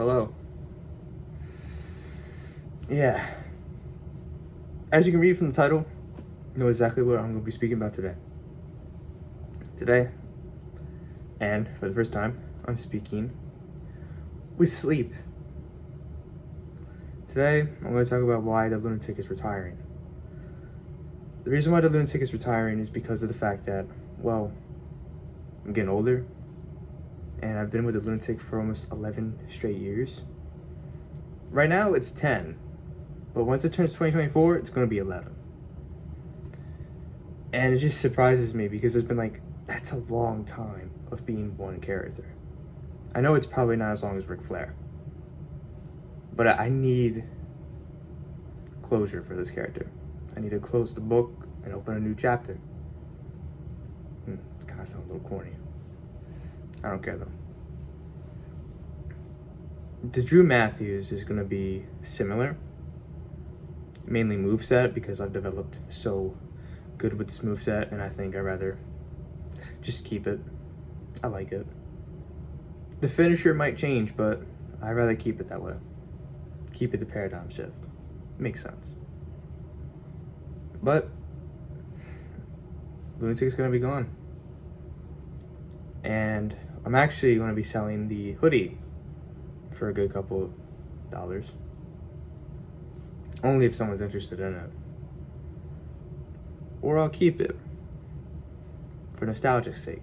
Hello. Yeah. As you can read from the title, you know exactly what I'm going to be speaking about today. Today, and for the first time, I'm speaking with sleep. Today, I'm going to talk about why the Lunatic is retiring. The reason why the Lunatic is retiring is because of the fact that, well, I'm getting older, and I've been with the Lunatic for almost 11 straight years. Right now, it's 10, but once it turns 2024, it's going to be 11. And it just surprises me because it's been like, that's a long time of being one character. I know it's probably not as long as Ric Flair, but I need closure for this character. I need to close the book and open a new chapter. It kind of sounds a little corny. I don't care though. The Drew Matthews is going to be similar, mainly moveset, because I've developed so good with this moveset, and I think I'd rather just keep it. I like it. The finisher might change, but I'd rather keep it that way. Keep it the paradigm shift. Makes sense. But Lunatic's gonna be gone. And I'm actually gonna be selling the hoodie for a good couple of dollars. Only if someone's interested in it. Or I'll keep it for nostalgia's sake.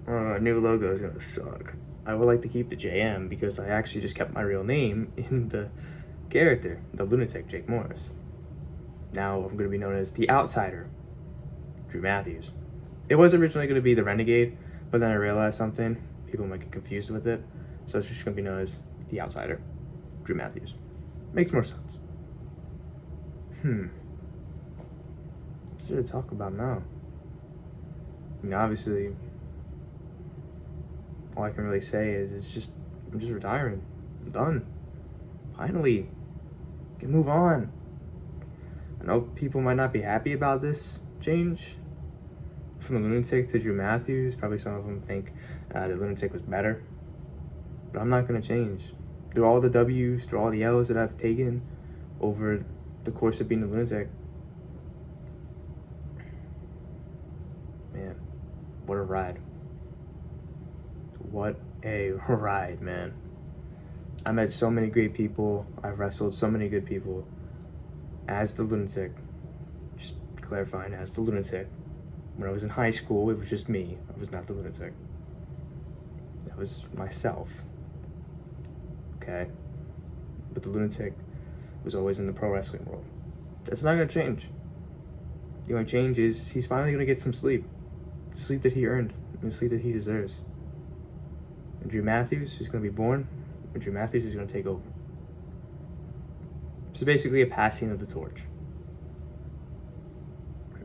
A new logo is gonna suck. I would like to keep the JM because I actually just kept my real name in the character, the Lunatic, Jake Morris. Now I'm gonna be known as the Outsider, Drew Matthews. It was originally gonna be the Renegade, but then I realized something. People might get confused with it, so it's just gonna be known as the Outsider, Drew Matthews. Makes more sense. What's there to talk about now? I mean, obviously, all I can really say is I'm just retiring. I'm done. Finally, can move on. I know people might not be happy about this change from the Lunatic to Drew Matthews. Probably some of them think the Lunatic was better, but I'm not gonna change. Through all the W's, through all the L's that I've taken over the course of being the Lunatic, man, what a ride. What a ride, man. I met so many great people. I've wrestled so many good people as the Lunatic. Just clarifying, as the Lunatic. When I was in high school, it was just me. I was not the Lunatic. That was myself. Okay? But the Lunatic was always in the pro wrestling world. That's not gonna change. The only change is he's finally gonna get some sleep. Sleep that he earned, and sleep that he deserves. And Drew Matthews is gonna be born, and Drew Matthews is gonna take over. So basically a passing of the torch.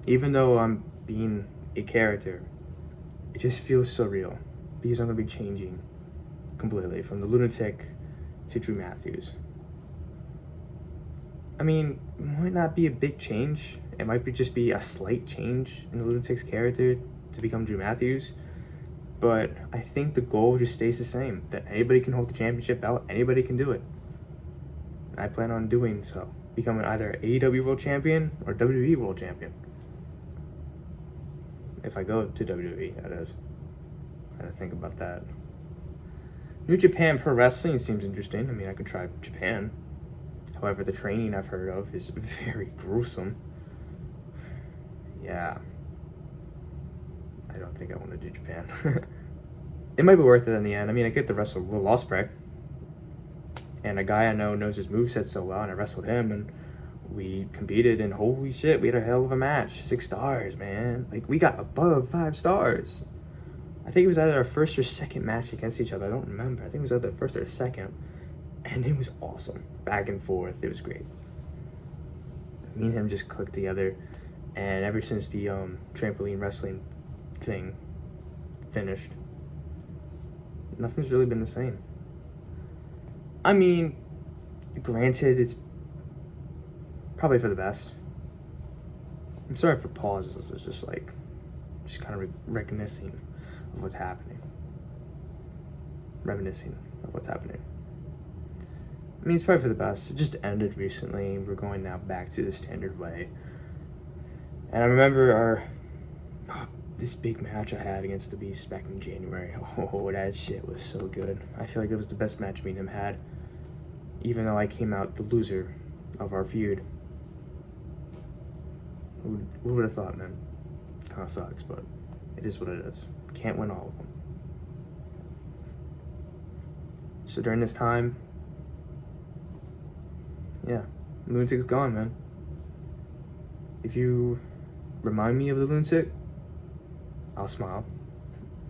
Even though I'm being a character, it just feels so real because I'm gonna be changing completely from the Lunatic to Drew Matthews. I mean, it might not be a big change. It might just be a slight change in the Lunatic's character to become Drew Matthews. But I think the goal just stays the same, that anybody can hold the championship belt, anybody can do it. And I plan on doing so, becoming either AEW World Champion or WWE World Champion. If I go to WWE, that is. I gotta think about that. New Japan Pro Wrestling seems interesting. I mean, I could try Japan. However, the training I've heard of is very gruesome. Yeah. I don't think I want to do Japan. It might be worth it in the end. I mean, I get to wrestle Will Ospreay. And a guy I know knows his moveset so well, and I wrestled him, and we competed, and holy shit, we had a hell of a match. 6 stars, man. Like, we got above 5 stars. I think it was either our first or second match against each other. I don't remember. I think it was either the first or second. And it was awesome. Back and forth. It was great. Me and him just clicked together. And ever since the trampoline wrestling thing finished, nothing's really been the same. I mean, granted, it's probably for the best. I'm sorry for pauses. It's just kind of reminiscing of what's happening. reminiscing of what's happening. I mean, it's probably for the best. It just ended recently. We're going now back to the standard way. And I remember this big match I had against the Beast back in January. Oh, that shit was so good. I feel like it was the best match me and him had, even though I came out the loser of our feud. Who would have thought, man? Kind of sucks, but it is what it is. Can't win all of them. So during this time, yeah, Lunatic's gone, man. If you remind me of the Lunatic, I'll smile,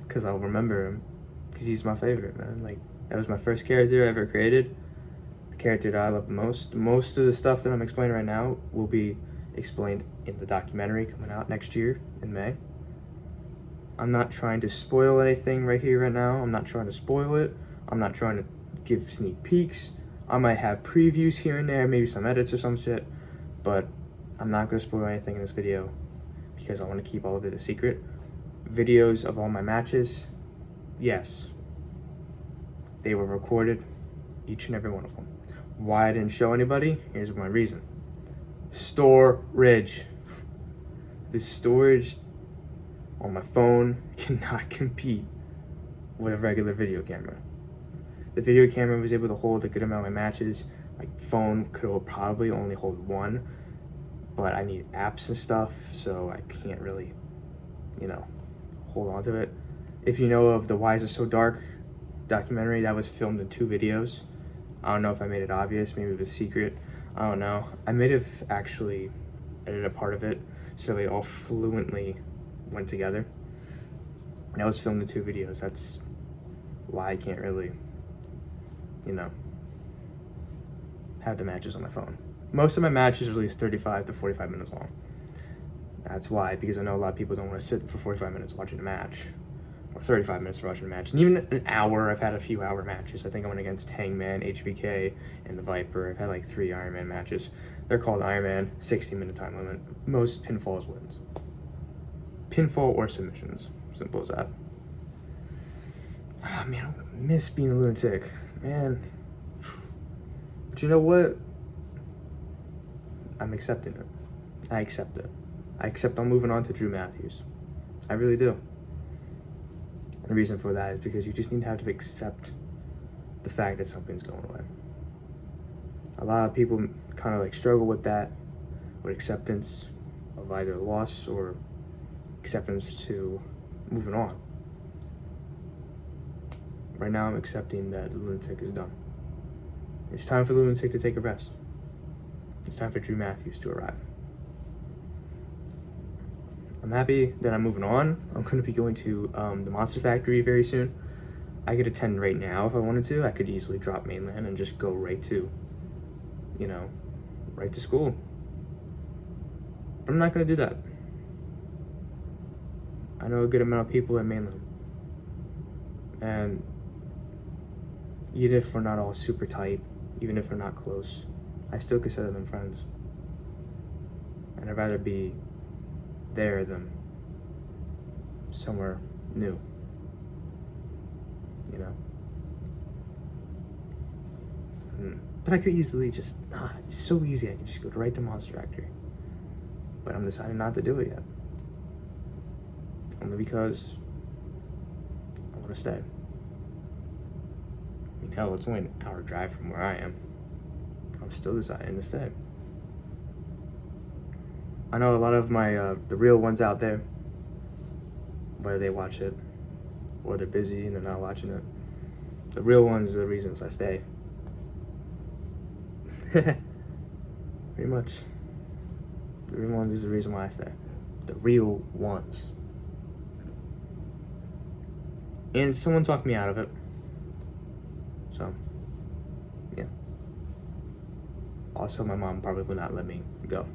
because I'll remember him, because he's my favorite, man. Like, that was my first character I ever created, the character that I love the most. Most of the stuff that I'm explaining right now will be explained in the documentary coming out next year in May. I'm not trying to spoil anything right here, right now. I'm not trying to spoil it. I'm not trying to give sneak peeks. I might have previews here and there, maybe some edits or some shit, but I'm not going to spoil anything in this video because I want to keep all of it a secret. Videos of all my matches, yes, they were recorded, each and every one of them. Why I didn't show anybody? Here's my reason. Storage. The storage on my phone cannot compete with a regular video camera. The video camera was able to hold a good amount of my matches. My phone could probably only hold one, but I need apps and stuff, so I can't really, hold on to it. If you know of the Why Is It So Dark documentary, that was filmed in 2 videos. I don't know if I made it obvious, maybe it was secret. I don't know. I may have actually edited a part of it so they all fluently went together. And that was filmed in 2 videos. That's why I can't really, have the matches on my phone. Most of my matches are at least 35 to 45 minutes long. That's why, because I know a lot of people don't want to sit for 45 minutes watching a match, or 35 minutes watching a match, and even an hour. I've had a few hour matches. I think I went against Hangman, HBK, and the Viper. I've had like 3 Iron Man matches. They're called Iron Man, 60-minute time limit. Most pinfalls wins. Pinfall or submissions. Simple as that. Oh, man, I miss being a Lunatic. Man. But you know what? I'm accepting it. I accept it. I accept I'm moving on to Drew Matthews. I really do. The reason for that is because you just need to have to accept the fact that something's going away. A lot of people kind of like struggle with that, with acceptance of either loss or acceptance to moving on. Right now I'm accepting that the Lunatic is done. It's time for the Lunatic to take a rest. It's time for Drew Matthews to arrive. I'm happy that I'm moving on. I'm going to be going to the Monster Factory very soon. I could attend right now if I wanted to. I could easily drop mainland and just go right to, right to school. But I'm not going to do that. I know a good amount of people in mainland. And even if we're not all super tight, even if we're not close, I still consider them friends. And I'd rather be there than somewhere new, But I could easily just, it's so easy, I could just go right to Monster Factory. But I'm deciding not to do it yet. Only because I want to stay. I mean, hell, it's only an hour drive from where I am. I'm still deciding to stay. I know a lot of my, the real ones out there, whether they watch it or they're busy and they're not watching it, the real ones are the reasons I stay. Pretty much. The real ones is the reason why I stay. The real ones. And someone talked me out of it. So, yeah. Also, my mom probably would not let me go.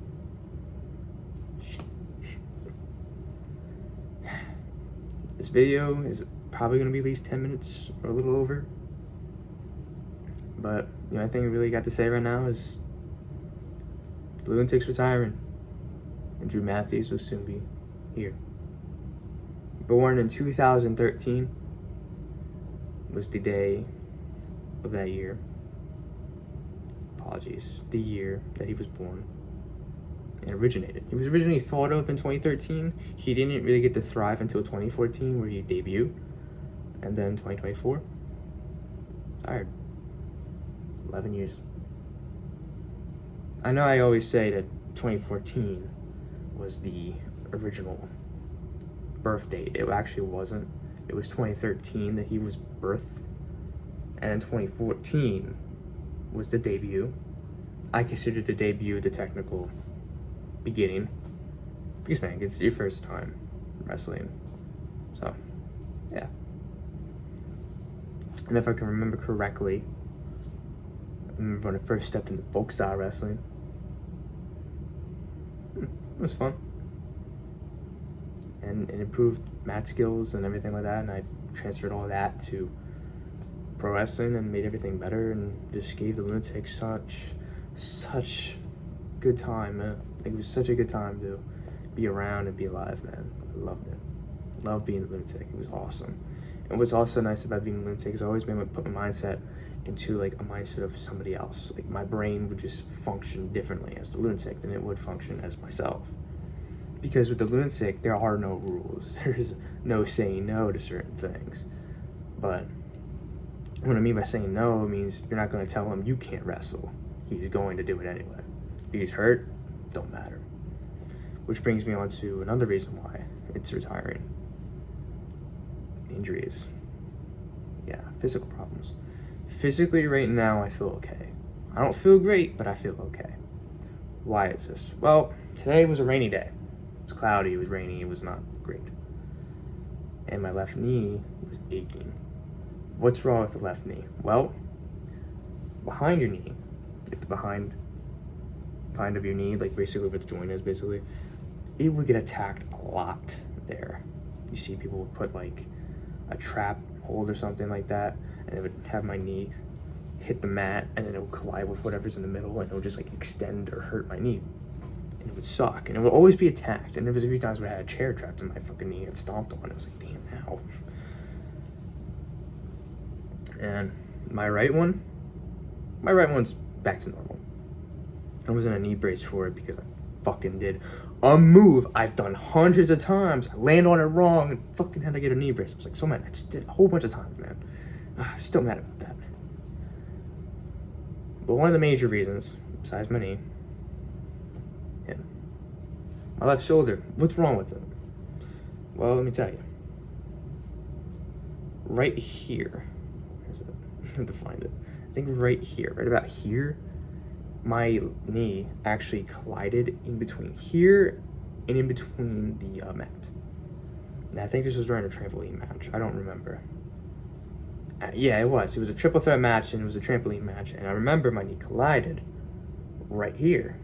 This video is probably going to be at least 10 minutes or a little over. But the only thing I really got to say right now is Lunatic's retiring. And Drew Matthews will soon be here. Born in 2013. was the day of that year. Apologies. The year that he was born and originated. He was originally thought of in 2013. He didn't really get to thrive until 2014, where he debuted. And then 2024. Tired. 11 years. I know I always say that 2014 was the original birth date. It actually wasn't. It was 2013 that he was birthed, and 2014 was the debut. I consider the debut the technical beginning, because I think it's your first time wrestling. So, yeah. And if I can remember correctly, I remember when I first stepped into folk style wrestling. It was fun. And it improved mat skills and everything like that, and I transferred all that to pro wrestling and made everything better, and just gave the Lunatic such good time, man. Like, it was such a good time to be around and be alive, man. I loved it. Loved being the Lunatic. It was awesome. And what's also nice about being a Lunatic is I always made me put my mindset into like a mindset of somebody else. Like, my brain would just function differently as the Lunatic than it would function as myself. Because with the Lunatic, there are no rules. There's no saying no to certain things. But what I mean by saying no means you're not going to tell him you can't wrestle. He's going to do it anyway. If he's hurt, don't matter. Which brings me on to another reason why it's retiring. Injuries. Yeah, physical problems. Physically, right now, I feel okay. I don't feel great, but I feel okay. Why is this? Well, today was a rainy day. It was cloudy, it was rainy, it was not great. And my left knee was aching. What's wrong with the left knee? Well, behind your knee, like the behind of your knee, like basically where the joint is, basically, it would get attacked a lot there. You see people would put like a trap hold or something like that, and it would have my knee hit the mat, and then it would collide with whatever's in the middle, and it would just like extend or hurt my knee. And it would suck, and it would always be attacked. And there was a few times where I had a chair trapped in my fucking knee and stomped on it. I was like, damn, ow. And my right one's back to normal. I was in a knee brace for it because I fucking did a move I've done hundreds of times. I land on it wrong and fucking had to get a knee brace. I was like, so mad. I just did it a whole bunch of times, man. Still mad about that. But one of the major reasons, besides my knee, my left shoulder. What's wrong with it? Well, let me tell you. Right here. Where is it? I have to find it. I think right here, right about here, my knee actually collided in between here and in between the mat. And I think this was during a trampoline match. I don't remember. Yeah, it was. It was a triple threat match, and it was a trampoline match. And I remember my knee collided right here.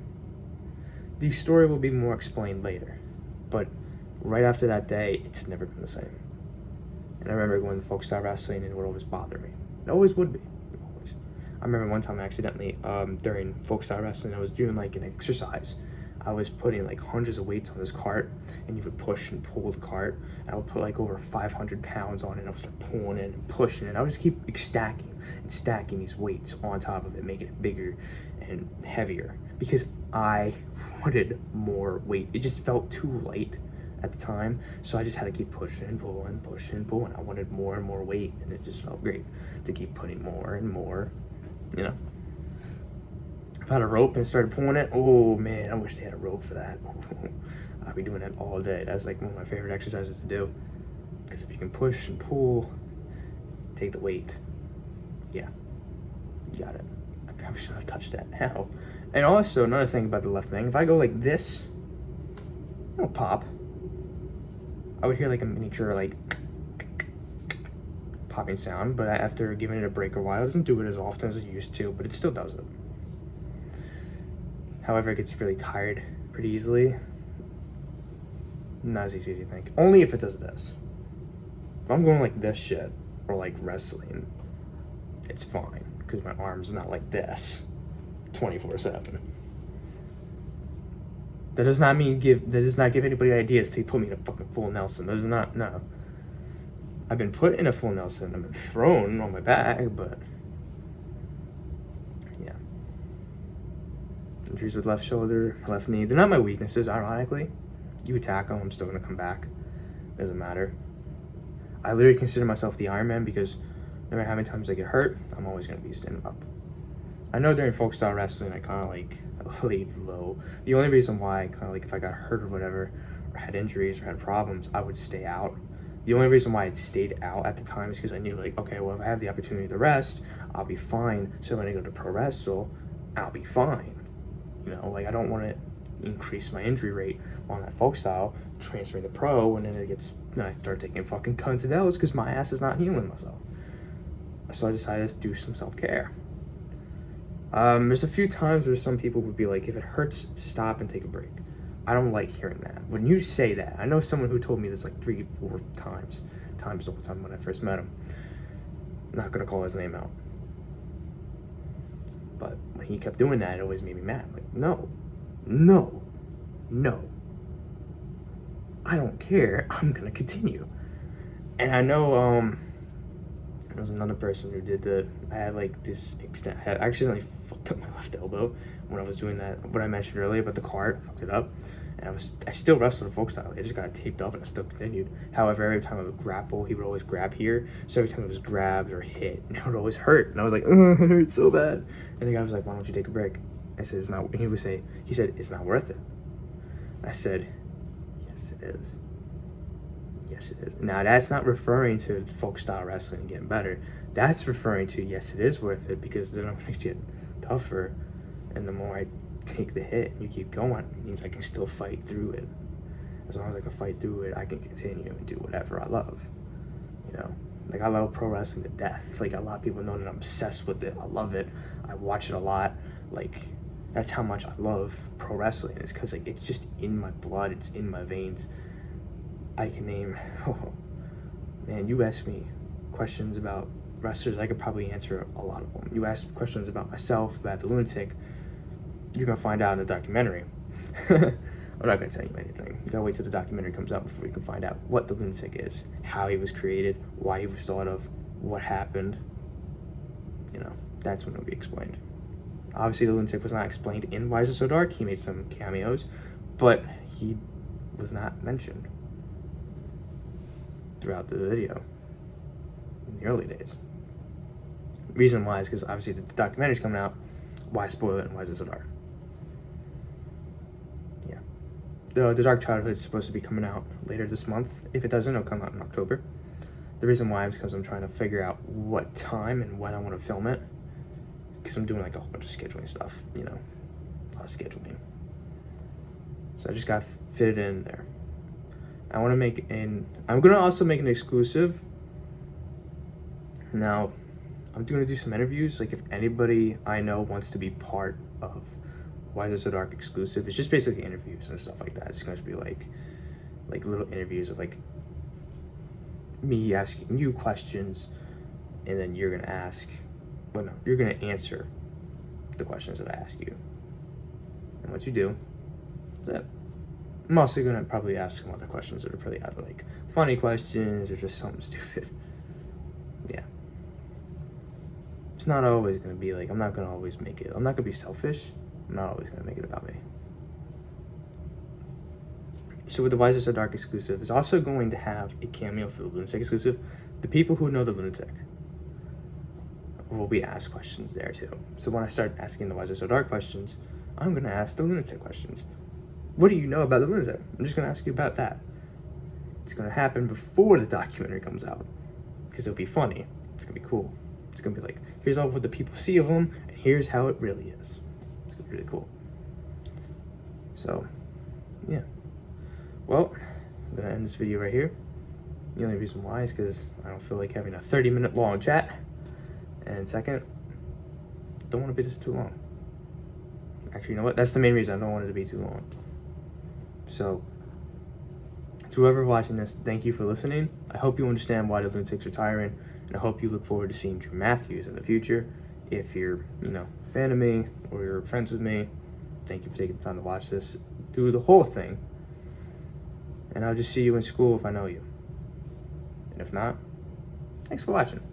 The story will be more explained later, but right after that day, it's never been the same. And I remember going to folk style wrestling, and it would always bother me. It always would be. Always. I remember one time accidentally, during folk style wrestling, I was doing like an exercise. I was putting like hundreds of weights on this cart, and you would push and pull the cart. And I would put like over 500 pounds on it, and I would start pulling it and pushing it. I would just keep stacking and stacking these weights on top of it, making it bigger and heavier, because I wanted more weight. It just felt too light at the time, so I just had to keep pushing and pulling, pushing and pulling. I wanted more and more weight, and it just felt great to keep putting more and more, you know. If I had a rope and started pulling it, oh man, I wish they had a rope for that. I'd be doing that all day. That's like one of my favorite exercises to do, because if you can push and pull, take the weight, yeah, you got it. I probably should have touched that now. And also, another thing about the left thing, if I go like this, it'll pop. I would hear like a miniature like popping sound, but after giving it a break a while, it doesn't do it as often as it used to, but it still does it. However, it gets really tired pretty easily. Not as easy as you think. Only if it does this. If I'm going like this shit, or like wrestling, it's fine, because my arm's not like this 24/7. That does not give anybody ideas to put me in a fucking full Nelson. That does not, no. I've been put in a full Nelson. I've been thrown on my back, but yeah. Injuries with left shoulder, left knee. They're not my weaknesses, ironically. You attack them, I'm still going to come back. Doesn't matter. I literally consider myself the Iron Man because no matter how many times I get hurt, I'm always going to be standing up. I know during folk style wrestling, I kind of like laid low. The only reason why I kind of like, if I got hurt or whatever, or had injuries or had problems, I would stay out. The only reason why I'd stayed out at the time is because I knew, like, okay, well, if I have the opportunity to rest, I'll be fine. So when I go to pro wrestle, I'll be fine. You know, like, I don't want to increase my injury rate on that folk style, transferring to pro, and then I start taking fucking tons of L's because my ass is not healing myself. So I decided to do some self-care. There's a few times where some people would be like, if it hurts, stop and take a break. I don't like hearing that. When you say that, I know someone who told me this like 3-4 times the whole time when I first met him. I'm not gonna call his name out. But when he kept doing that, it always made me mad. Like, no. I don't care. I'm gonna continue. And I know, there was another person who did that. I had like this extent. I accidentally fucked up my left elbow when I was doing that. What I mentioned earlier about the cart, I fucked it up. And I still wrestled a folk style. I just got it taped up and I still continued. However, every time I would grapple, he would always grab here. So every time it was grabbed or hit, it would always hurt. And I was like, it hurts so bad. And the guy was like, why don't you take a break? I said, it's not. He said, it's not worth it. I said, yes, it is. Yes, it is. Now, that's not referring to folk style wrestling getting better. That's referring to, yes, it is worth it because then I'm going to get tougher. And the more I take the hit and you keep going, it means I can still fight through it. As long as I can fight through it, I can continue and do whatever I love. You know, like I love pro wrestling to death. Like a lot of people know that I'm obsessed with it. I love it. I watch it a lot. Like that's how much I love pro wrestling. It's because like it's just in my blood. It's in my veins. I can name, oh man, you ask me questions about wrestlers, I could probably answer a lot of them. You ask questions about myself, about the Lunatic, you're gonna find out in the documentary. I'm not gonna tell you anything. You gotta wait till the documentary comes out before you can find out what the Lunatic is, how he was created, why he was thought of, what happened. You know, that's when it'll be explained. Obviously, the Lunatic was not explained in Why Is It So Dark? He made some cameos, but he was not mentioned throughout the video in the early days. Reason why is because obviously the documentary's coming out. Why spoil it and why is it so dark? Yeah. The Dark Childhood is supposed to be coming out later this month. If it doesn't, it'll come out in October. The reason why is because I'm trying to figure out what time and when I want to film it. Because I'm doing like a whole bunch of scheduling stuff, you know. A lot of scheduling. So I just got fitted in there. I'm gonna also make an exclusive. Now, I'm gonna do some interviews. Like if anybody I know wants to be part of Why Is It So Dark exclusive, it's just basically interviews and stuff like that. It's gonna be like little interviews of like me asking you questions, and then you're gonna you're gonna answer the questions that I ask you. And what you do is that I'm also gonna probably ask some other questions that are probably either like funny questions or just something stupid. Yeah. It's not always gonna be like, I'm not gonna be selfish. I'm not always gonna make it about me. So with the Why Is It So Dark exclusive, it's also going to have a cameo for the Lunatic exclusive. The people who know the Lunatic will be asked questions there too. So when I start asking the Why Is It So Dark questions, I'm gonna ask the Lunatic questions. What do you know about the Lunatic? I'm just gonna ask you about that. It's gonna happen before the documentary comes out because it'll be funny. It's gonna be cool. It's gonna be like, here's all what the people see of him, and here's how it really is. It's gonna be really cool. So, yeah. Well, I'm gonna end this video right here. The only reason why is because I don't feel like having a 30-minute long chat. And second, don't want to be this too long. Actually, you know what? That's the main reason I don't want it to be too long. So, to whoever watching this, thank you for listening. I hope you understand why the Lunatic's retiring, and I hope you look forward to seeing Drew Matthews in the future. If you're, a fan of me or you're friends with me, thank you for taking the time to watch this. Do the whole thing. And I'll just see you in school if I know you. And if not, Thanks for watching.